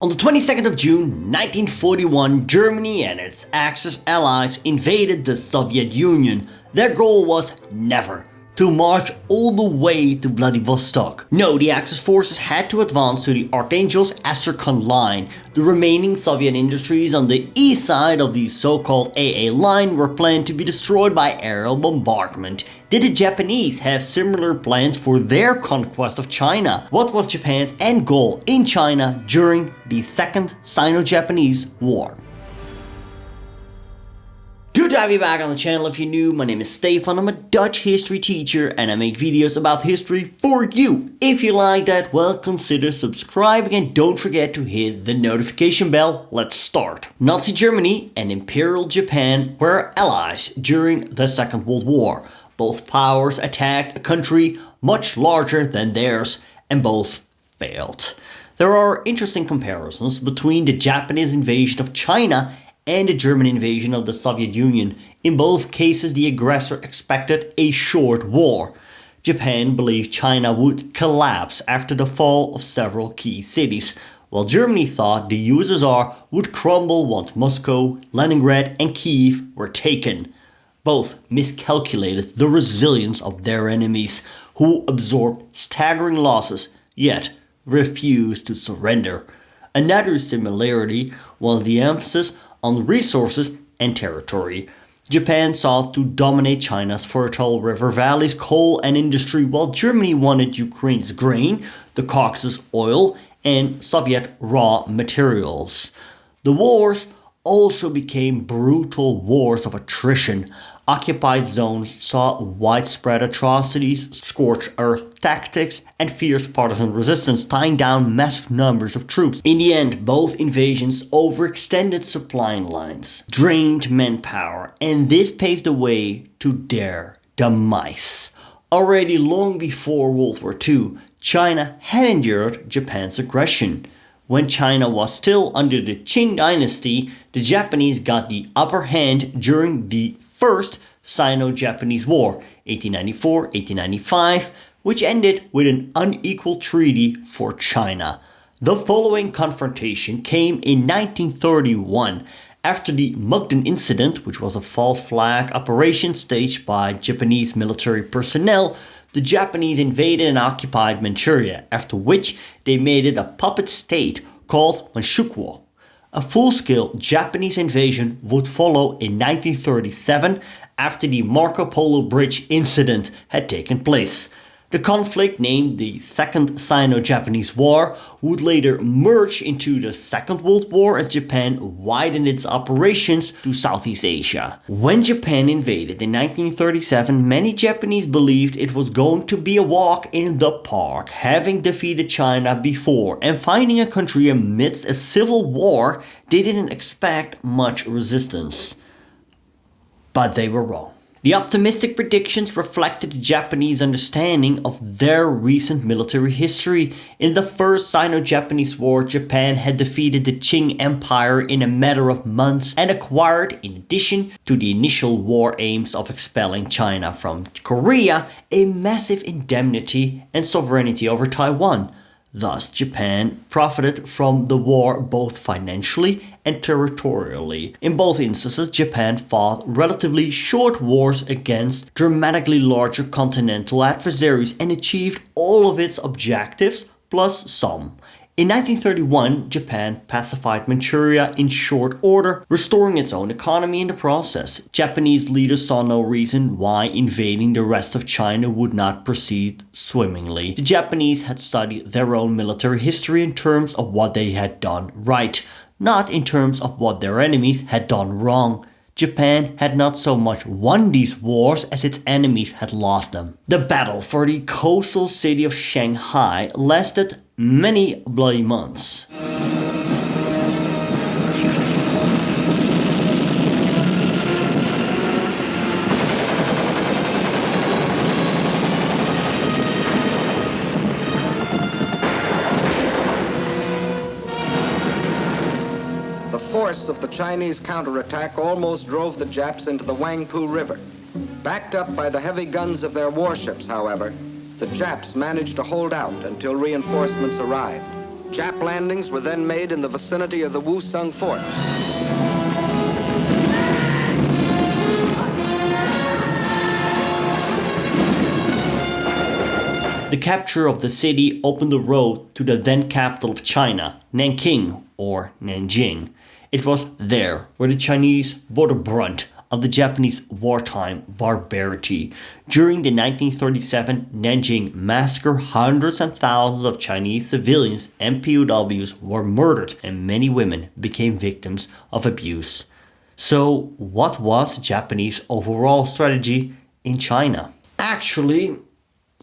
On the 22nd of June 1941, Germany and its Axis allies invaded the Soviet Union. Their goal was never to march all the way to Vladivostok. No, the Axis forces had to advance to the Archangelsk-Astrakhan line. The remaining Soviet industries on the east side of the so-called AA line were planned to be destroyed by aerial bombardment. Did the Japanese have similar plans for their conquest of China? What was Japan's end goal in China during the Second Sino-Japanese War? Good to have you back on the channel. If you're new, my name is Stefan, I'm a Dutch history teacher and I make videos about history for you. If you like that, well, consider subscribing and don't forget to hit the notification bell. Let's start. Nazi Germany and Imperial Japan were allies during the Second World War. Both powers attacked a country much larger than theirs, and both failed. There are interesting comparisons between the Japanese invasion of China and the German invasion of the Soviet Union. In both cases, the aggressor expected a short war. Japan believed China would collapse after the fall of several key cities, while Germany thought the USSR would crumble once Moscow, Leningrad, and Kiev were taken. Both miscalculated the resilience of their enemies, who absorbed staggering losses, yet refused to surrender. Another similarity was the emphasis on resources and territory. Japan sought to dominate China's fertile river valleys, coal and industry, while Germany wanted Ukraine's grain, the Caucasus oil, and Soviet raw materials. The wars also became brutal wars of attrition. Occupied zones saw widespread atrocities, scorched earth tactics, and fierce partisan resistance, tying down massive numbers of troops. In the end, both invasions overextended supply lines, drained manpower, and this paved the way to their demise. Already long before World War II, China had endured Japan's aggression. When China was still under the Qing dynasty, the Japanese got the upper hand during the First Sino-Japanese War, 1894-1895, which ended with an unequal treaty for China. The following confrontation came in 1931, after the Mukden incident, which was a false flag operation staged by Japanese military personnel. The Japanese invaded and occupied Manchuria, after which they made it a puppet state called Manchuria. A full-scale Japanese invasion would follow in 1937 after the Marco Polo Bridge incident had taken place. The conflict, named the Second Sino-Japanese War, would later merge into the Second World War as Japan widened its operations to Southeast Asia. When Japan invaded in 1937, many Japanese believed it was going to be a walk in the park, having defeated China before and finding a country amidst a civil war. They didn't expect much resistance. But they were wrong. The optimistic predictions reflected the Japanese understanding of their recent military history. In the First Sino-Japanese War, Japan had defeated the Qing Empire in a matter of months and acquired, in addition to the initial war aims of expelling China from Korea, a massive indemnity and sovereignty over Taiwan. Thus, Japan profited from the war both financially and territorially. In both instances, Japan fought relatively short wars against dramatically larger continental adversaries and achieved all of its objectives plus some. In 1931, Japan pacified Manchuria in short order, restoring its own economy in the process. Japanese leaders saw no reason why invading the rest of China would not proceed swimmingly. The Japanese had studied their own military history in terms of what they had done right, not in terms of what their enemies had done wrong. Japan had not so much won these wars as its enemies had lost them. The battle for the coastal city of Shanghai lasted many bloody months. The force of the Chinese counterattack almost drove the Japs into the Wangpu River. Backed up by the heavy guns of their warships, however, the Japs managed to hold out until reinforcements arrived. Jap landings were then made in the vicinity of the Wusung fort. The capture of the city opened the road to the then capital of China, Nanking or Nanjing. It was there where the Chinese bore the brunt of the Japanese wartime barbarity. During the 1937 Nanjing massacre, hundreds and thousands of Chinese civilians and POWs were murdered and many women became victims of abuse. So, what was Japanese overall strategy in China? Actually,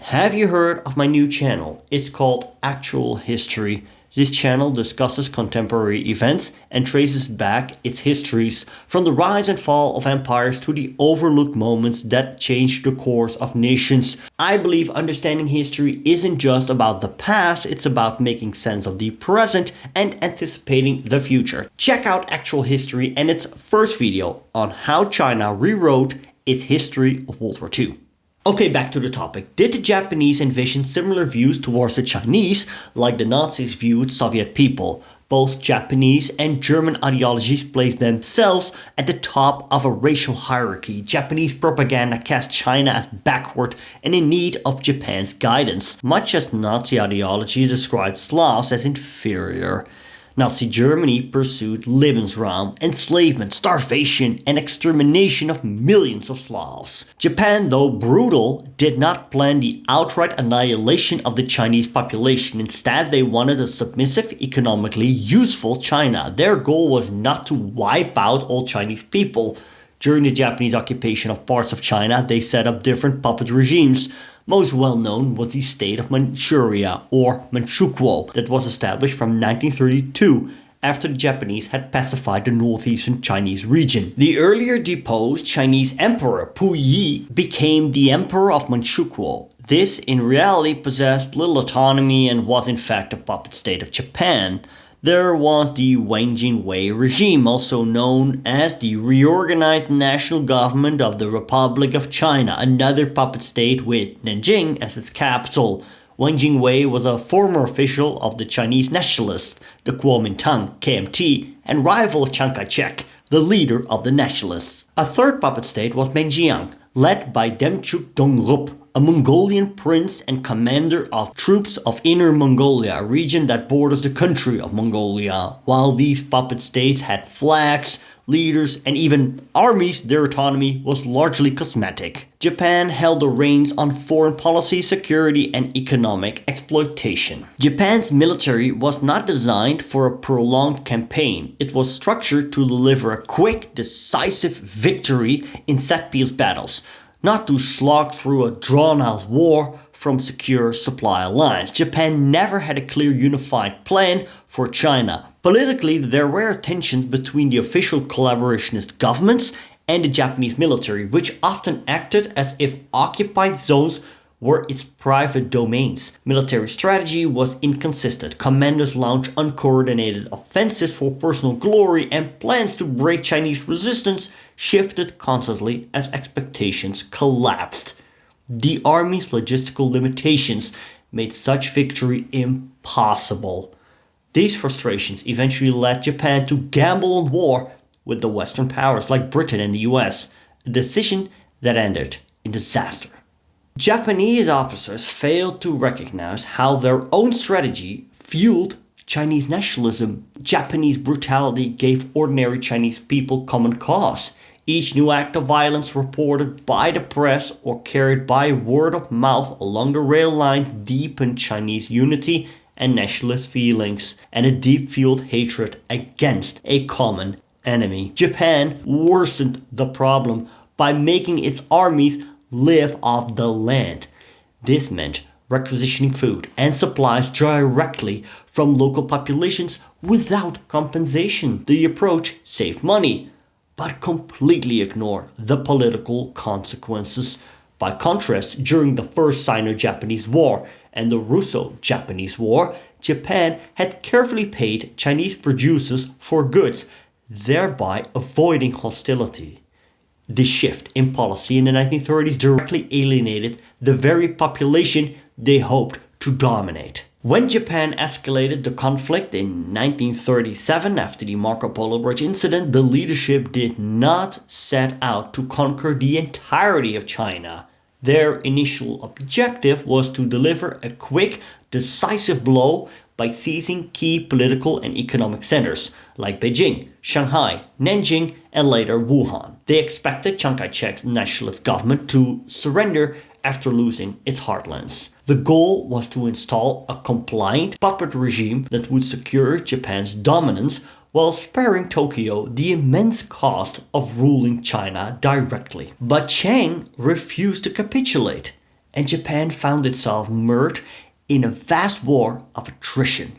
have you heard of my new channel? It's called Actual History. This channel discusses contemporary events and traces back its histories from the rise and fall of empires to the overlooked moments that changed the course of nations. I believe understanding history isn't just about the past, it's about making sense of the present and anticipating the future. Check out Actual History and its first video on how China rewrote its history of World War II. Okay, back to the topic. Did the Japanese envision similar views towards the Chinese, like the Nazis viewed Soviet people? Both Japanese and German ideologies placed themselves at the top of a racial hierarchy. Japanese propaganda cast China as backward and in need of Japan's guidance, much as Nazi ideology described Slavs as inferior. Nazi Germany pursued Lebensraum, enslavement, starvation, and extermination of millions of Slavs. Japan, though brutal, did not plan the outright annihilation of the Chinese population. Instead, they wanted a submissive, economically useful China. Their goal was not to wipe out all Chinese people. During the Japanese occupation of parts of China, they set up different puppet regimes. Most well known was the state of Manchuria, or Manchukuo, that was established from 1932 after the Japanese had pacified the northeastern Chinese region. The earlier deposed Chinese emperor Puyi became the emperor of Manchukuo. This in reality possessed little autonomy and was in fact a puppet state of Japan. There was the Wang Jingwei regime, also known as the Reorganized National Government of the Republic of China, another puppet state with Nanjing as its capital. Wang Jingwei was a former official of the Chinese nationalists, the Kuomintang, KMT, and rival of Chiang Kai-shek, the leader of the nationalists. A third puppet state was Menjiang, led by Demchuk Dongrup, a Mongolian prince and commander of troops of Inner Mongolia, a region that borders the country of Mongolia. While these puppet states had flags, leaders, and even armies, their autonomy was largely cosmetic. Japan held the reins on foreign policy, security, and economic exploitation. Japan's military was not designed for a prolonged campaign. It was structured to deliver a quick, decisive victory in set-piece battles, not to slog through a drawn-out war from secure supply lines. Japan never had a clear unified plan for China. Politically, there were tensions between the official collaborationist governments and the Japanese military, which often acted as if occupied zones were its private domains. Military strategy was inconsistent. Commanders launched uncoordinated offensives for personal glory, and plans to break Chinese resistance shifted constantly as expectations collapsed. The army's logistical limitations made such victory impossible. These frustrations eventually led Japan to gamble on war with the Western powers like Britain and the US, a decision that ended in disaster. Japanese officers failed to recognize how their own strategy fueled Chinese nationalism. Japanese brutality gave ordinary Chinese people common cause. Each new act of violence reported by the press or carried by word of mouth along the rail lines deepened Chinese unity and nationalist feelings, and a deep-fueled hatred against a common enemy. Japan worsened the problem by making its armies live off the land. This meant requisitioning food and supplies directly from local populations without compensation. The approach saved money, but completely ignored the political consequences. By contrast, during the First Sino-Japanese War and the Russo-Japanese War, Japan had carefully paid Chinese producers for goods, thereby avoiding hostility. This shift in policy in the 1930s directly alienated the very population they hoped to dominate. When Japan escalated the conflict in 1937 after the Marco Polo Bridge incident, the leadership did not set out to conquer the entirety of China. Their initial objective was to deliver a quick, decisive blow by seizing key political and economic centers like Beijing, Shanghai, Nanjing, and later Wuhan. They expected Chiang Kai-shek's nationalist government to surrender after losing its heartlands. The goal was to install a compliant puppet regime that would secure Japan's dominance while sparing Tokyo the immense cost of ruling China directly. But Chiang refused to capitulate, and Japan found itself mired in a vast war of attrition.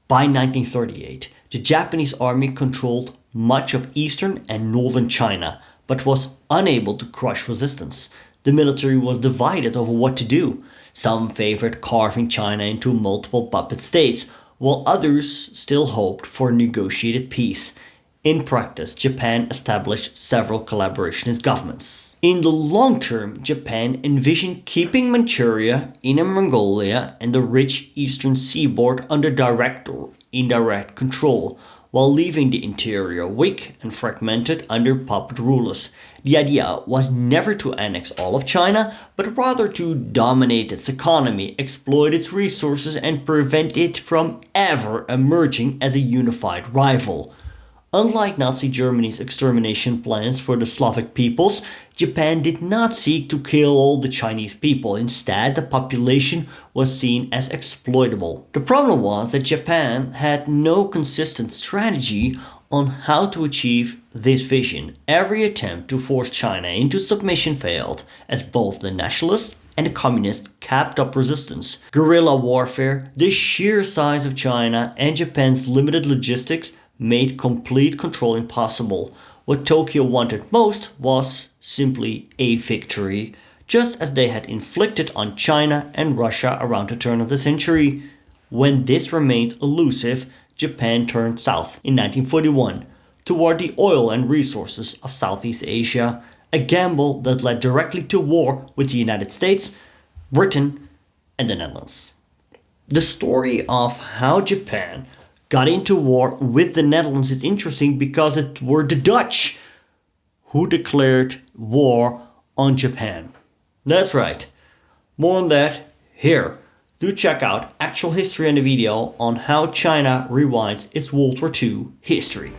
By 1938, the Japanese army controlled much of eastern and northern China, but was unable to crush resistance. The military was divided over what to do. Some favored carving China into multiple puppet states, while others still hoped for negotiated peace. In practice, Japan established several collaborationist governments. In the long term, Japan envisioned keeping Manchuria, Inner Mongolia, and the rich eastern seaboard under direct or indirect control, while leaving the interior weak and fragmented under puppet rulers. The idea was never to annex all of China, but rather to dominate its economy, exploit its resources, and prevent it from ever emerging as a unified rival. Unlike Nazi Germany's extermination plans for the Slavic peoples, Japan did not seek to kill all the Chinese people. Instead, the population was seen as exploitable. The problem was that Japan had no consistent strategy on how to achieve this vision. Every attempt to force China into submission failed, as both the nationalists and the communists kept up resistance. Guerrilla warfare, the sheer size of China, and Japan's limited logistics made complete control impossible. What Tokyo wanted most was simply a victory, just as they had inflicted on China and Russia around the turn of the century. When this remained elusive, Japan turned south in 1941 toward the oil and resources of Southeast Asia, a gamble that led directly to war with the United States, Britain, and the Netherlands. The story of how Japan got into war with the Netherlands is interesting because it were the Dutch who declared war on Japan. That's right. More on that here. Do check out actual history and a video on how China rewinds its World War II history.